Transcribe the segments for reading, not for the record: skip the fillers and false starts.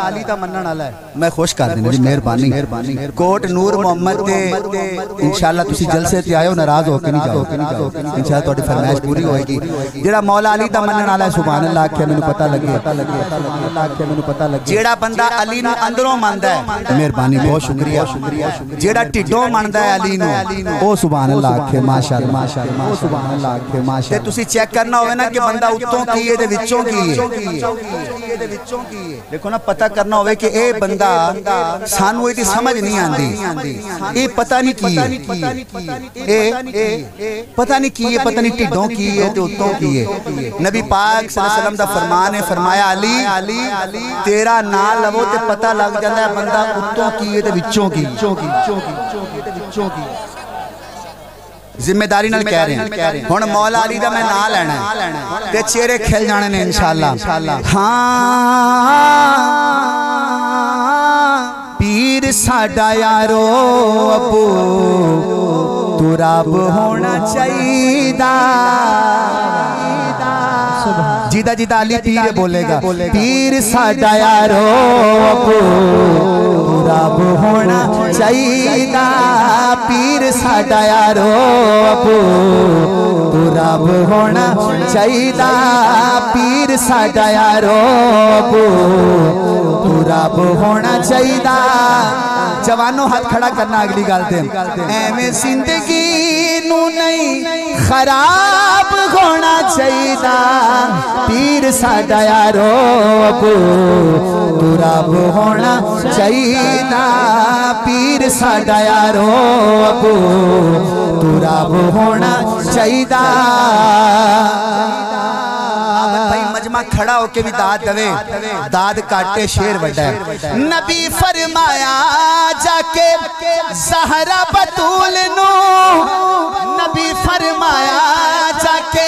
मौला अली दा मनन वाला है। मैं खुश कर देना जी, मेहरबानी कोट नूर मोहम्मद दे इंशाअल्लाह तुसी जलसे ते आयो, नाराज होके नहीं जाओ, इंशाअल्लाह तुम्हारी फरमाइश पूरी होएगी। जेड़ा मौला अली दा मनन वाला है सुभान अल्लाह आखे मैनू पता लगे, जेड़ा बंदा अली नू अंदरों मनदा है, मेहरबानी बहुत शुक्रिया, जेड़ा ढिडों मनदा है अली नू ओ सुभान अल्लाह आखे माशाअल्लाह माशाअल्लाह सुभान अल्लाह आखे माशाअल्लाह। ते तुसी चेक करना होवे ना कि बंदा उत्तों की है ते विचों की है, देखो ना पता करना होवे कि ए बंदा सानू इहदी समझ नहीं आंदी, ए पता नहीं की है, ए पता नहीं की है, पता नहीं ढिडों की है ते उत्तों की है। नबी पाक सल्लल्लाहु अलैहि वसल्लम दा फरमान है, फरमाया अली तेरा नाम लवो ते पता लग जाता है बंदा उत्तों की है ते विचों की। जिम्मेदारी नाल कह रहे हैं हुण मौला अली दा मैं नाम लेना ते चेहरे खिल जाने ने इंशाअल्लाह। हाँ पीर साडा यारो अबू तू रब होना चाहिदा, जीदा जीदा अली पीर बोलेगा, पीर साडा यारो अबू तू रब होना चाहिदा, पीर साडा यारो अबू तू रब होना चाहिदा, पीर साडा यारो अबू तू रब होना चाहिदा। जवानों हाथ खड़ा करना अगली गल ते एवें जिंदगी नू नहीं खराब होना चाहिदा, पीर साडा यारो अबू तू रब होना चाहिदा, पीर साडा यारो अबू तू रब होना चाहिदा। भाई मजमा खड़ा होके भी दाद दवे, दाद काटे शेर वड्डा है। नबी फरमाया जाके ज़हरा बतूल नू, नबी फरमाया जाके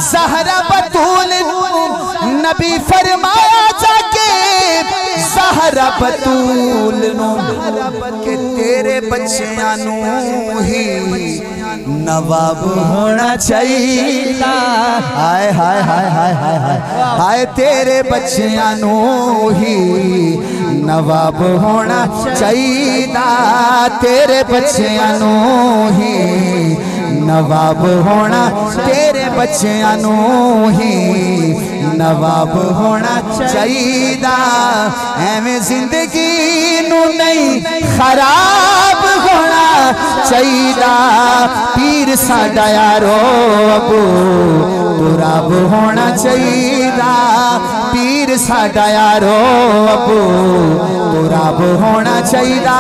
ज़हरा बतूल नू, नबी फरमाया जाके ज़हरा बतूल नू के तेरे बच्चियां नू ही नवाब होना चाहिए। हाय हाय हाय हाय हाय हाय हाय तेरे बच्चियां नू ही नवाब होना चाहिए, तेरे बच्चियां नू ही नवाब होना, तेरे बच्चियां नू ही नवाब होना चाहिए। एवें जिंदगी नू नहीं खराब होना चाहिए, पीर साडा यारो अबू तू रब होना चाहिए, पीर साडा यारो अबू तू रब होना चाहिए।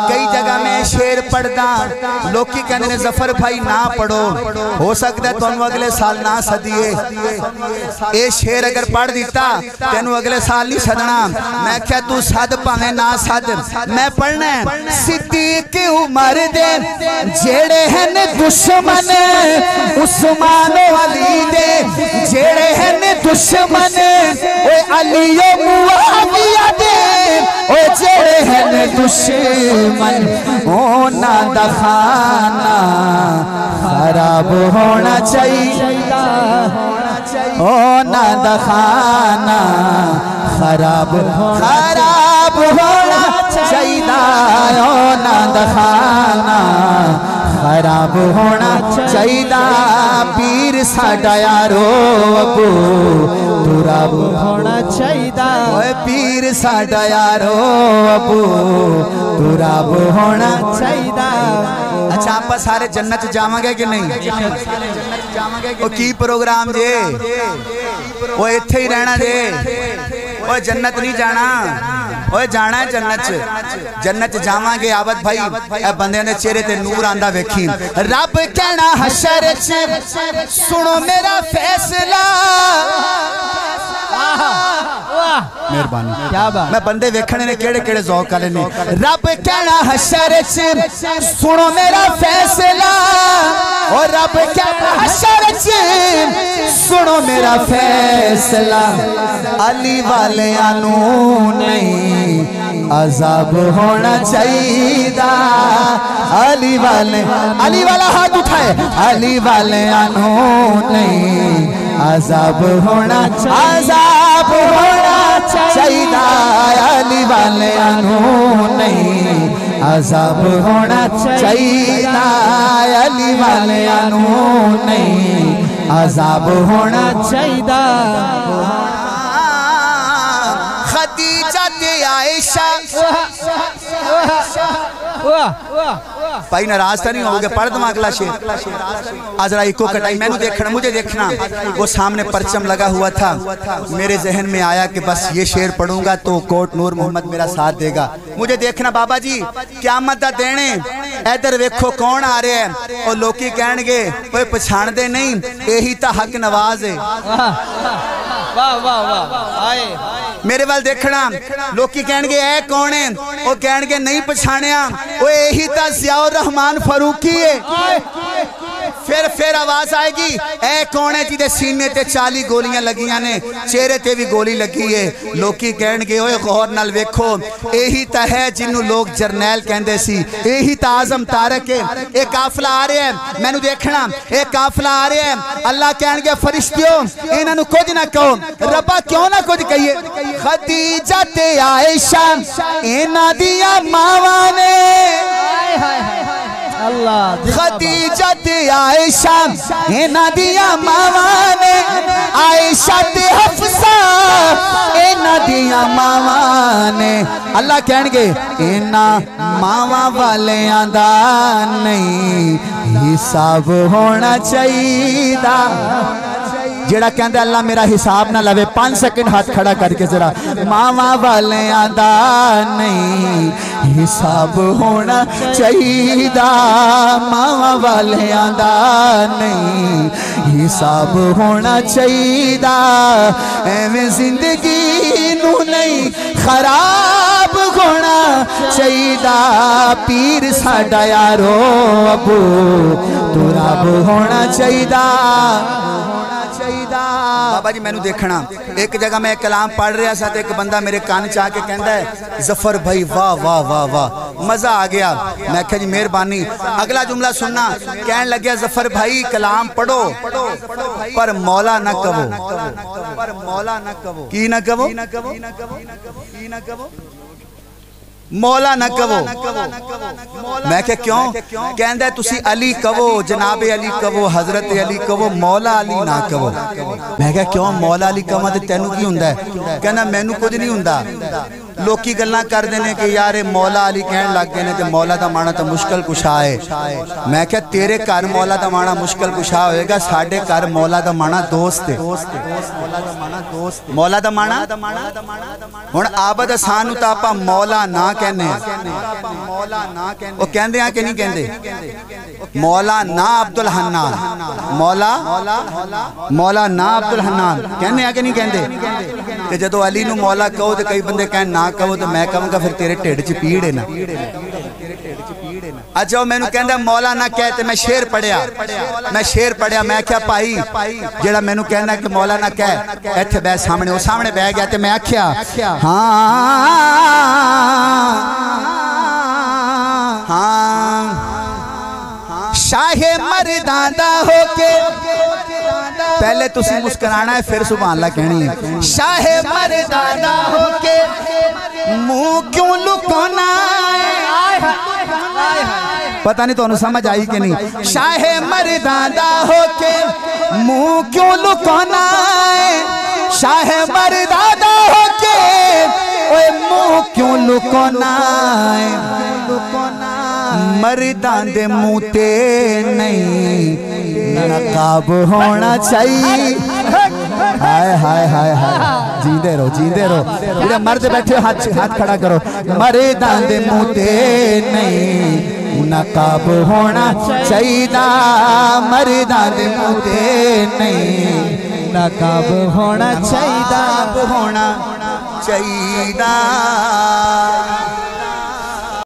कई जगह मैं शेर पढ़दा लोकी कहते ने जफर भाई ना पढ़ो, हो सकता है तुम अगले साल ना सदिए, ये शेर अगर पढ़ दिता तेनू अगले साल नहीं सदना। मैं क्या तू सद भावे ना सद, मैं पढ़ना सिद्दीक उमर दे जेड़े हैं दुश्मन उस्मान अली दे, जेड़े हैं दुश्मन अली मुआविया दे, ओ जेड़े हैं दुश्मन ओ ना दखाना खराब होना चाहिए, ओ ना दखाना खराब खराब होना चाहिए, ओ ना दखाना खराब होना चाहिए, पीर साडा यारो अबू तू रब होना चाहिए, ओए पीर साडा यारो अबू तू रब होना चाहिए। अच्छा आप सारे जन्नत जावांगे कि नहीं? ओ की प्रोग्राम जे वो इत्थे ही रहना जे, ओ जन्नत नहीं जाना, ओए जाना है जन्नत, जन्नत जावांगे। आबद भाई ए बंदे ने चेहरे ते नूर आंदा वेखी, रब कहना हशर च सुनो मेरा फैसला, मेहरबानी क्या बात, मैं बंदे वेखने ने केड़े केड़े ज़ौक़ वाले ने। रब कहना हशर च सुनो मेरा फैसला, और रब कहना हशर च सुनो मेरा फैसला, अली वाले आनू नहीं अजाब होना चाहिए, अली वाले, अली वाला हाथ उठाए, अली वाले आनू नहीं अजाब होना, अजाब होना चाहिदा अली वालियां नू नहीं अजाब होना चाहिदा अली वालियां नू नहीं अजाब होना चाहिदा। खदीजा ते आयशा भाई नाराज तो नहीं होगे, पढ़ दूं अगला शेर। आजरा इको कटाई मैंने देखना, मुझे देखना वो सामने परचम लगा हुआ था, मेरे जहन में आया कि बस ये शेर पढ़ूंगा तो कोट नूर मोहम्मद मेरा साथ देगा। मुझे देखना बाबा जी क़यामत दा देने इधर वेखो कौन आ रहा है और लोकी कहणगे कोई पछाणदे नहीं यही तो हक नवाज है। वाह वाह वाह मेरे वाल देखना लोकी कहणगे ए कौन है, वो कहणगे नहीं पछाणिया वो यही तो ज़ियाउर रहमान फारूकी है। फिर आवाज आएगी ए कौन है जिदे सीने ते 40 गोलियां लगियां ने, चेहरे ते भी गोली लगी है। लोकी कहणगे ओए गौर नाल वेखो यही तो है जिन्हों लोग जरनैल कहंदे सी, यही तो आजम तारक है। एक काफिला आ रहा है, मैनू देखना एक काफिला आ रहा है। अल्लाह कहणगे फरिश्तियों इन्हां नू कुछ ना कहो, रब्बा क्यों ना कुछ कहिए। खदीजा ते आयशा इन्हां दियां मावां ने, खदीजा ते आयशा इन्हां दियां मावां ने, आयशा ते हफ्सा इन्हां दियां मावां ने। अल्लाह कहणगे इन्हां मावां वालियां दा नहीं हिसाब होना चाहिदा। जेड़ा कहंदा अल्लाह मेरा हिसाब ना लवे 5 सेकंड हाथ खड़ा करके जरा, मावा वालियां दा नहीं हिसाब होना चाहिदा, मावा वालियां दा नहीं हिसाब होना चाहिदा। एवें जिंदगी नू नहीं खराब होना चाहिदा, पीर साडा यारो अबू तुराब होना चाहिदा। बाबा जी मैनू देखना एक जगह मैं कलाम पढ़ रहा था तो एक बंदा मेरे कान च आके कहता है जफर भाई वाह वाह वाह वाह मजा आ गया। मैं क्या जी मेहरबानी। अगला जुमला सुनना, कहन लगे जफर भाई कलाम पढ़ो पर मौला न कहो, पर मौला न कहो की न कहो, मौला न कहो। मैं क्या क्यों कहंदा तुसी अली कहो, जनाबे अली कहो, हजरत अली कहो, मौला अली ना कहो। मैं क्या क्यों मौला अली कहां ते तेनू की हुंदा है? कहना मैनू कुछ नहीं हुंदा, लोकी गल्लां करदे ने कि यार मौला अली कहन लग गए ने ते मौला दा माना तो मुश्किल कुशा है। मैं क्या तेरे घर मौला दा माना मुश्किल कुशा होएगा, साडे घर मौला दा माना दोस्त है। मौला दा माना हुण आबद हसन नू तां आपां मौला ना कहने, वो कहंदे आ कि नहीं कहंदे? मौला ना अब्दुल हन्नान, मौला ना अब्दुल हन्नान कहने आ कि नहीं कहंदे? ते जदों अली नू मौला कहो तो कई बंदे कहन ना कहो, तो मैं कहूँगा फिर तेरे ढिड च पीड़ है ना। अच्छा मैनू कहंदा मौला ना कह, ते मैं शेर पढ़िया, मैं क्या भाई जेड़ा मैनू कहना कि मौला ना कह, इत्थे बैठ सामने, वो सामने बह गया तो मैं आख्या हाँ शाहे मर्दादा होके, पहले तुसी मुस्कुराना है फिर सुभान अल्लाह कहनी है। शाहे मर्दादा होके मुंह क्यों लुकाना है, पता नहीं तो समझ आई कि नहीं? शाहे मर्दादा होके मुंह क्यों लुकाना है, शाहे मर्दादा होके ओए मुंह क्यों लुकाना है। मर्दां दे मुंह ते नहीं नकाब होना चाहिए। हाय हाय हाय हाय जींदे रहो पूरे मर्द बैठे हाथ खड़ा करो। मर्दां दे मुंह ते नहीं नकाब होना चाहिए, मर्दां दे मुंह ते नहीं नकाब होना चाहिए, होना चाहिए।